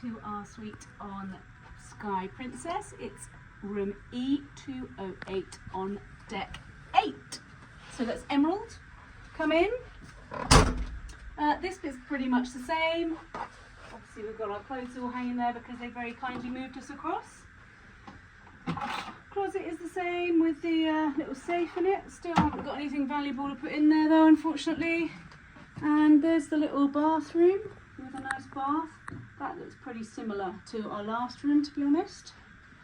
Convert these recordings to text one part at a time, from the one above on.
to our suite on Sky Princess. It's room E208 on deck 8. So that's Emerald. Come in. This bit's pretty much the same. Obviously we've got our clothes all hanging there because they very kindly moved us across. Closet is the same with the little safe in it. Still haven't got anything valuable to put in there though, unfortunately. And there's the little bathroom with a nice bath. That looks pretty similar to our last room, to be honest.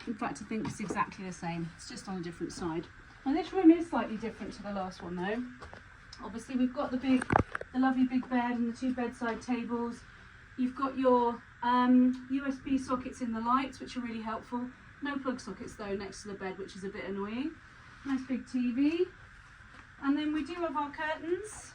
In fact, I think it's exactly the same. It's just on a different side. Now this room is slightly different to the last one though. Obviously we've got the lovely big bed and the two bedside tables. You've got your USB sockets in the lights, which are really helpful. No plug sockets though next to the bed, which is a bit annoying. Nice big TV. And then we do have our curtains,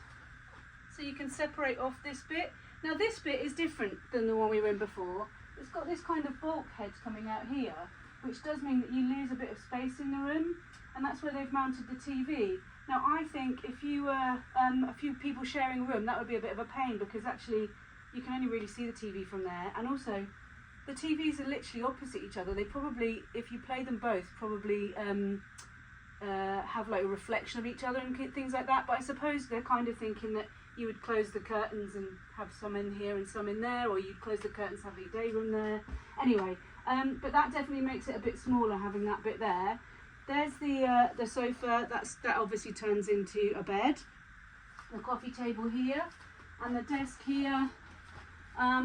so you can separate off this bit. Now this bit is different than the one we were in before. It's got this kind of bulkhead coming out here, which does mean that you lose a bit of space in the room, and that's where they've mounted the TV. Now I think if you were a few people sharing a room, that would be a bit of a pain, because actually you can only really see the TV from there, and also the TVs are literally opposite each other. They probably, if you play them both, probably have like a reflection of each other and things like that. But I suppose they're kind of thinking that you would close the curtains and have some in here and some in there, or you'd close the curtains, have the day room there. Anyway, but that definitely makes it a bit smaller having that bit there. There's the sofa. That obviously turns into a bed. The coffee table here and the desk here.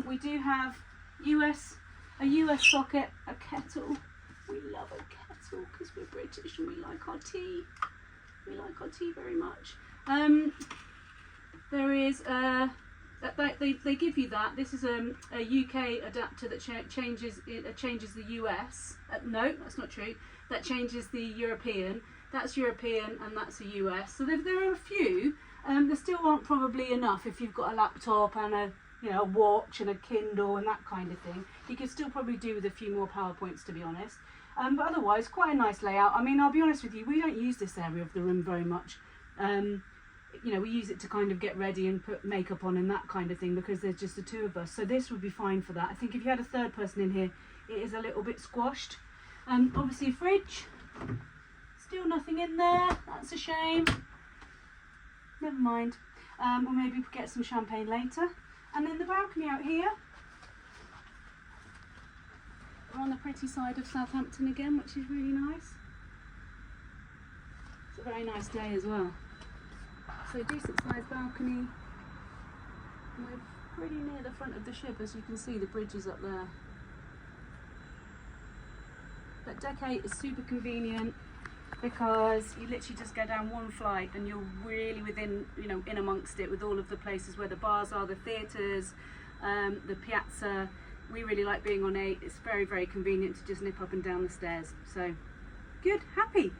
We do have a US socket, a kettle. We love a kettle because we're British and we like our tea. We like our tea very much. There is they give you that. This is a UK adapter that changes the US. No, that's not true. That changes the European. That's European and that's a US. So there are a few. There still aren't probably enough if you've got a laptop and a watch and a Kindle and that kind of thing. You could still probably do with a few more PowerPoints, to be honest. But otherwise, quite a nice layout. I mean, I'll be honest with you, we don't use this area of the room very much. We use it to kind of get ready and put makeup on and that kind of thing, because there's just the two of us. So this would be fine for that. I think if you had a third person in here, it is a little bit squashed. Obviously a fridge. Still nothing in there. That's a shame. Never mind. We'll maybe get some champagne later. And then the balcony out here. We're on the pretty side of Southampton again, which is really nice. It's a very nice day as well. So decent sized balcony. And we're pretty near the front of the ship, as you can see, the bridge is up there. But deck 8 is super convenient because you literally just go down one flight and you're really within, in amongst it, with all of the places where the bars are, the theatres, the Piazza. We really like being on 8. It's very, very convenient to just nip up and down the stairs. So good, happy.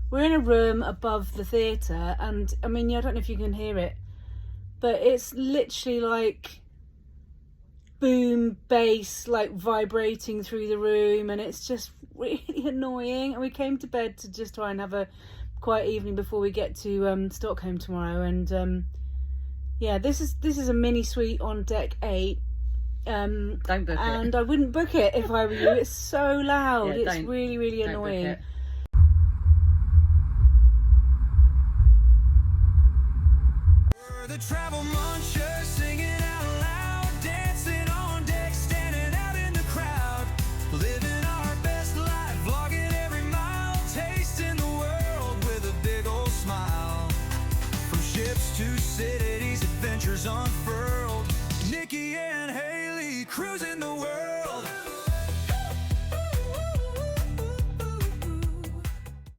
We're in a room above the theatre, and I mean, I don't know if you can hear it, but it's literally like boom bass, like vibrating through the room, and it's just really annoying. And we came to bed to just try and have a quiet evening before we get to Stockholm tomorrow. And yeah, this is a mini suite on deck 8. Don't book it. And I wouldn't book it if I were you. It's so loud. Yeah, it's really, really annoying. The travel munchers singing out loud, dancing on deck, standing out in the crowd, living our best life, vlogging every mile, tasting the world with a big old smile. From ships to cities, adventures unfurled, Nikki and Haley cruising the world.